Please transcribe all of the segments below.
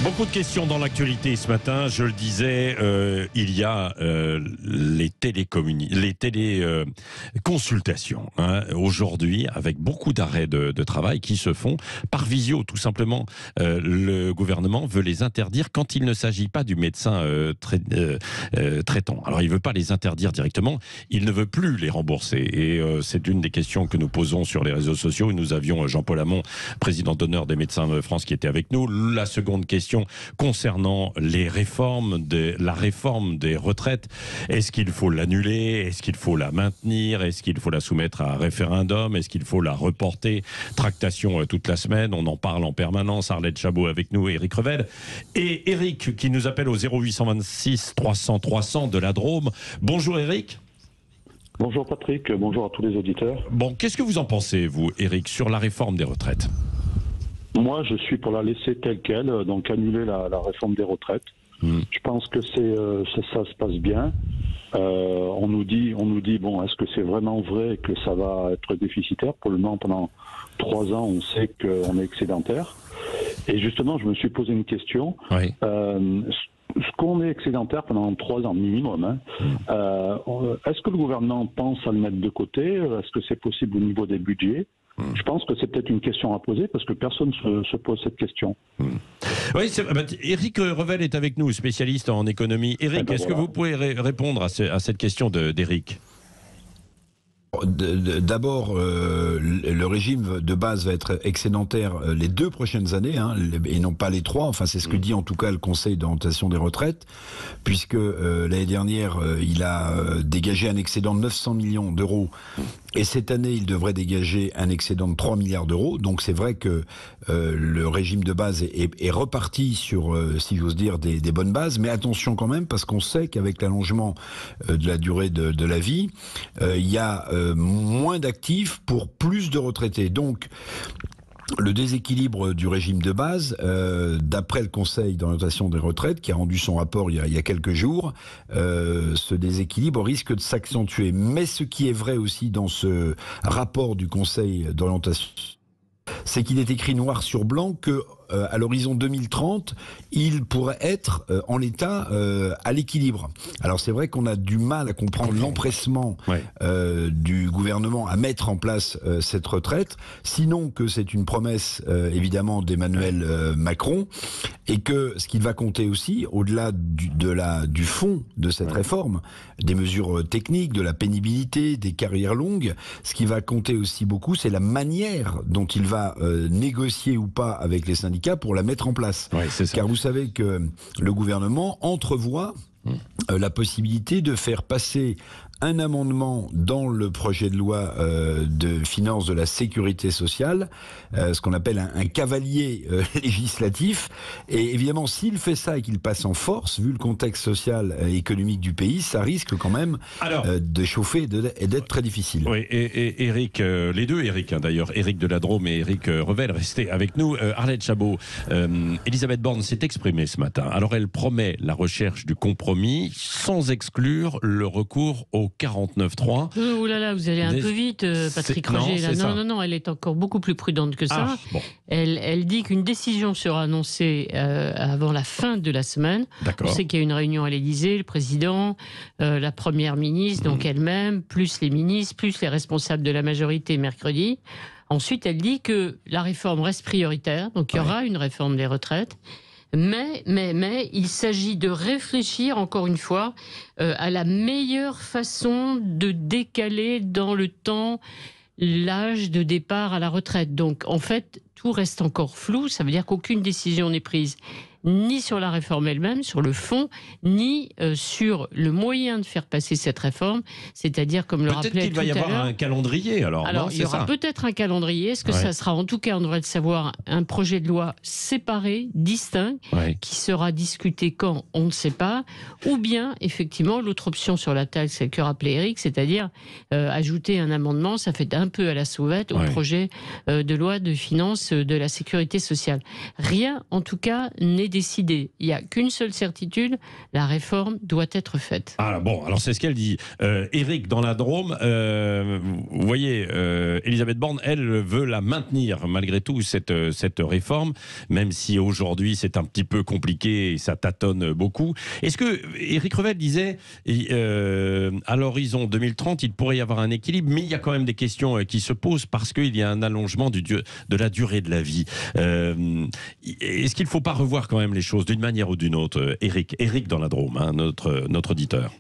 Beaucoup de questions dans l'actualité ce matin. Je le disais, il y a les téléconsultations aujourd'hui, avec beaucoup d'arrêts de travail qui se font par visio, tout simplement. Le gouvernement veut les interdire quand il ne s'agit pas du médecin traitant. Alors, il ne veut pas les interdire directement, il ne veut plus les rembourser. Et c'est une des questions que nous posons sur les réseaux sociaux. Nous avions Jean-Paul Hamon, président d'honneur des Médecins de France, qui était avec nous. La seconde question concernant la réforme des retraites. Est-ce qu'il faut l'annuler? Est-ce qu'il faut la maintenir? Est-ce qu'il faut la soumettre à référendum? Est-ce qu'il faut la reporter? Tractation toute la semaine, on en parle en permanence. Arlette Chabot avec nous, Éric Revel. Et Éric qui nous appelle au 0826 300 300 de la Drôme. Bonjour Éric. Bonjour Patrick, bonjour à tous les auditeurs. Bon, qu'est-ce que vous en pensez, vous, Éric, sur la réforme des retraites? Moi, je suis pour la laisser telle qu'elle, donc annuler la réforme des retraites. Je pense que ça se passe bien. On nous dit, bon, est-ce que c'est vraiment vrai que ça va être déficitaire? Pour le moment, pendant 3 ans, on sait qu'on est excédentaire. Et justement, je me suis posé une question. Oui. Ce qu'on est excédentaire pendant 3 ans minimum, est-ce que le gouvernement pense à le mettre de côté? Est-ce que c'est possible au niveau des budgets? Je pense que c'est peut-être une question à poser parce que personne ne se pose cette question. Oui, Éric Revel est avec nous, spécialiste en économie. Éric, est-ce que vous pouvez répondre à cette question d'Éric? D'abord, le régime de base va être excédentaire les 2 prochaines années, et non pas les 3. Enfin, c'est ce que dit en tout cas le Conseil d'orientation des retraites, puisque l'année dernière, il a dégagé un excédent de 900 millions d'euros, et cette année, il devrait dégager un excédent de 3 milliards d'euros. Donc c'est vrai que le régime de base est reparti sur, si j'ose dire, des bonnes bases. Mais attention quand même, parce qu'on sait qu'avec l'allongement de la durée de la vie, il y a moins d'actifs pour plus de retraités. Donc, le déséquilibre du régime de base, d'après le Conseil d'orientation des retraites, qui a rendu son rapport il y a quelques jours, ce déséquilibre risque de s'accentuer. Mais ce qui est vrai aussi dans ce rapport du Conseil d'orientation, c'est qu'il est écrit noir sur blanc que à l'horizon 2030, il pourrait être en l'état à l'équilibre. Alors c'est vrai qu'on a du mal à comprendre l'empressement du gouvernement à mettre en place cette retraite, sinon que c'est une promesse évidemment d'Emmanuel Macron, et que ce qu'il va compter aussi, au-delà du fond de cette réforme, des mesures techniques, de la pénibilité, des carrières longues, ce qui va compter aussi beaucoup, c'est la manière dont il va négocier ou pas avec les syndicats pour la mettre en place. Oui, c'est ça. Car vous savez que le gouvernement entrevoit la possibilité de faire passer un amendement dans le projet de loi de finances de la sécurité sociale, ce qu'on appelle un cavalier législatif. Et évidemment, s'il fait ça et qu'il passe en force, vu le contexte social et économique du pays, ça risque quand même de chauffer et d'être très difficile. Oui, et Éric, les deux Éric, d'ailleurs, Éric de la Drôme et Éric Revel, restez avec nous. Arlette Chabot, Elisabeth Borne s'est exprimée ce matin. Alors, elle promet la recherche du compromis sans exclure le recours au 49.3. Oh là là, vous allez un peu vite, Patrick Roger. Non, elle est encore beaucoup plus prudente que ça. Bon. Elle dit qu'une décision sera annoncée avant la fin de la semaine. On sait qu'il y a une réunion à l'Élysée, le président, la première ministre, donc elle-même, plus les ministres, plus les responsables de la majorité mercredi. Ensuite, elle dit que la réforme reste prioritaire, donc il y aura une réforme des retraites. Mais il s'agit de réfléchir, encore une fois, à la meilleure façon de décaler dans le temps l'âge de départ à la retraite. Donc, en fait, tout reste encore flou. Ça veut dire qu'aucune décision n'est prise, ni sur la réforme elle-même, sur le fond, ni sur le moyen de faire passer cette réforme, c'est-à-dire, comme le rappelait tout à l'heure... Peut-être qu'il va y avoir un calendrier, alors il y aura peut-être un calendrier. Est-ce que ça sera, en tout cas, on devrait le savoir, un projet de loi séparé, distinct, qui sera discuté quand, on ne sait pas, ou bien, effectivement, l'autre option sur la table, celle que rappelait Éric, c'est-à-dire ajouter un amendement, ça fait un peu à la sauvette, au projet de loi de finances de la sécurité sociale. Rien, en tout cas, n'est est décidé. Il n'y a qu'une seule certitude, la réforme doit être faite. Ah bon, alors c'est ce qu'elle dit. Éric, dans la Drôme, vous voyez, Elisabeth Borne, elle veut la maintenir malgré tout, cette réforme, même si aujourd'hui c'est un petit peu compliqué et ça tâtonne beaucoup. Est-ce que Éric Revel disait, à l'horizon 2030, il pourrait y avoir un équilibre, mais il y a quand même des questions qui se posent parce qu'il y a un allongement de la durée de la vie. Est-ce qu'il ne faut pas revoir quand même les choses d'une manière ou d'une autre, Éric dans la Drôme, hein, notre auditeur?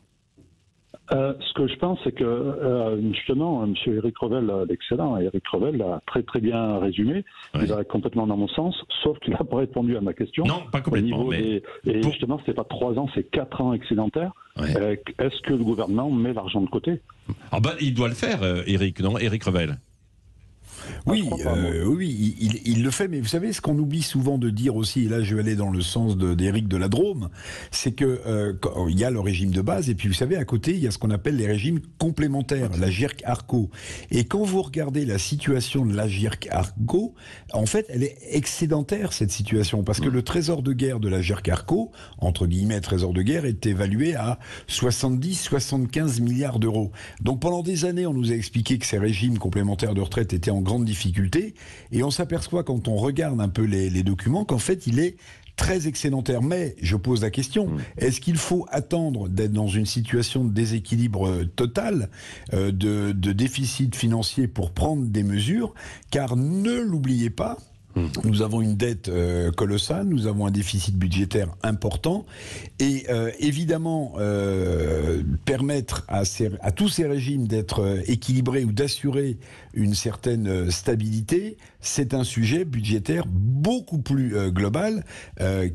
Ce que je pense, c'est que justement, M. Éric Revel, l'excellent Éric Revel, l'a très très bien résumé. Oui. Il va complètement dans mon sens, sauf qu'il n'a pas répondu à ma question. Non, pas complètement. Et justement, c'est pas 3 ans, c'est 4 ans excédentaires. Ouais. Est-ce que le gouvernement met l'argent de côté? Ah bah, il doit le faire, Éric, non, Éric Revel. Oui, oui, il le fait, mais vous savez, ce qu'on oublie souvent de dire aussi, et là je vais aller dans le sens d'Éric de la Drôme, c'est que il y a le régime de base, et puis vous savez, à côté, il y a ce qu'on appelle les régimes complémentaires, l'Agirc-Arrco. Et quand vous regardez la situation de l'Agirc-Arrco, en fait, elle est excédentaire, cette situation, parce que le trésor de guerre de l'Agirc-Arrco, entre guillemets trésor de guerre, est évalué à 70-75 milliards d'euros. Donc pendant des années, on nous a expliqué que ces régimes complémentaires de retraite étaient en grande difficulté, et on s'aperçoit quand on regarde un peu les documents qu'en fait il est très excédentaire. Mais je pose la question, est-ce qu'il faut attendre d'être dans une situation de déséquilibre total, de déficit financier pour prendre des mesures? Car ne l'oubliez pas, nous avons une dette colossale, nous avons un déficit budgétaire important, et évidemment permettre à tous ces régimes d'être équilibrés ou d'assurer une certaine stabilité, c'est un sujet budgétaire beaucoup plus global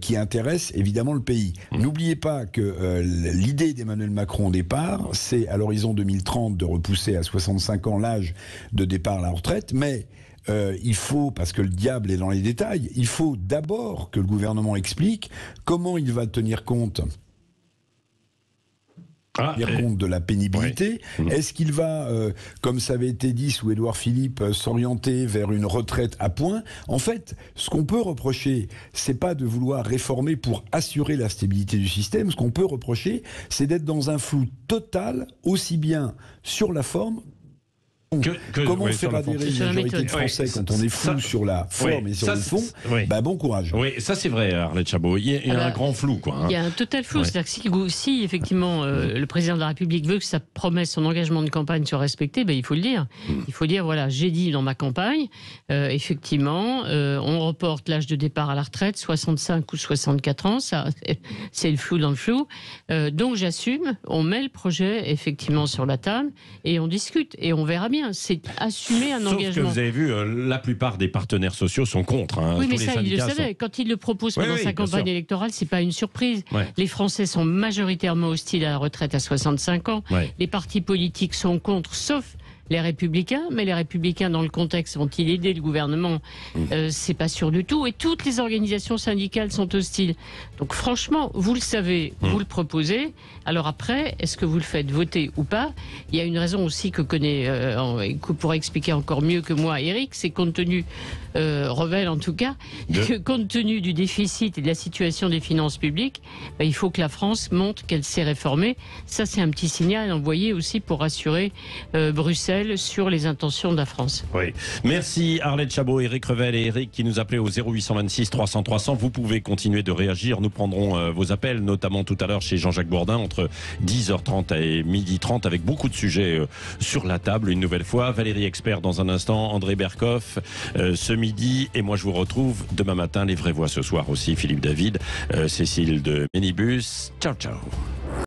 qui intéresse évidemment le pays. N'oubliez pas que l'idée d'Emmanuel Macron au départ, c'est à l'horizon 2030 de repousser à 65 ans l'âge de départ à la retraite, mais il faut, parce que le diable est dans les détails, il faut d'abord que le gouvernement explique comment il va tenir compte de la pénibilité. Oui. Est-ce qu'il va, comme ça avait été dit sous Édouard Philippe, s'orienter vers une retraite à points? En fait, ce qu'on peut reprocher, c'est pas de vouloir réformer pour assurer la stabilité du système. Ce qu'on peut reprocher, c'est d'être dans un flou total, aussi bien sur la forme. Comment faire adhérer une majorité de Français quand on est flou sur la forme et sur le fond? Bon courage. Oui, ça c'est vrai, Arlette Chabot. Il y a un grand flou, quoi. Hein. Il y a un total flou. C'est-à-dire que si effectivement le président de la République veut que sa promesse, son engagement de campagne soit respecté, il faut le dire. Il faut dire, voilà, j'ai dit dans ma campagne, effectivement, on reporte l'âge de départ à la retraite, 65 ou 64 ans, ça, c'est le flou dans le flou. Donc j'assume, on met le projet effectivement sur la table et on discute et on verra bien. C'est assumer un engagement. Sauf que vous avez vu, la plupart des partenaires sociaux sont contre. Hein. Oui, mais ça, il le savait. Quand il le propose pendant sa campagne électorale, c'est pas une surprise. Ouais. Les Français sont majoritairement hostiles à la retraite à 65 ans. Ouais. Les partis politiques sont contre, sauf les Républicains, mais les Républicains, dans le contexte, vont-ils aider le gouvernement? C'est pas sûr du tout. Et toutes les organisations syndicales sont hostiles. Donc franchement, vous le savez, vous le proposez. Alors après, est-ce que vous le faites voter ou pas? Il y a une raison aussi que que pourrait expliquer encore mieux que moi Éric, c'est compte tenu, Revel en tout cas, que compte tenu du déficit et de la situation des finances publiques, il faut que la France montre qu'elle s'est réformée. Ça, c'est un petit signal envoyé aussi pour rassurer Bruxelles sur les intentions de la France. Oui. Merci Arlette Chabot, Éric Revel et Éric qui nous appelaient au 0826 300 300. Vous pouvez continuer de réagir. Nous prendrons vos appels, notamment tout à l'heure chez Jean-Jacques Bourdin entre 10h30 et 12h30 avec beaucoup de sujets sur la table. Une nouvelle fois, Valérie Expert dans un instant, André Berkoff ce midi. Et moi, je vous retrouve demain matin. Les vraies voix ce soir aussi. Philippe David, Cécile de Ménibus. Ciao, ciao.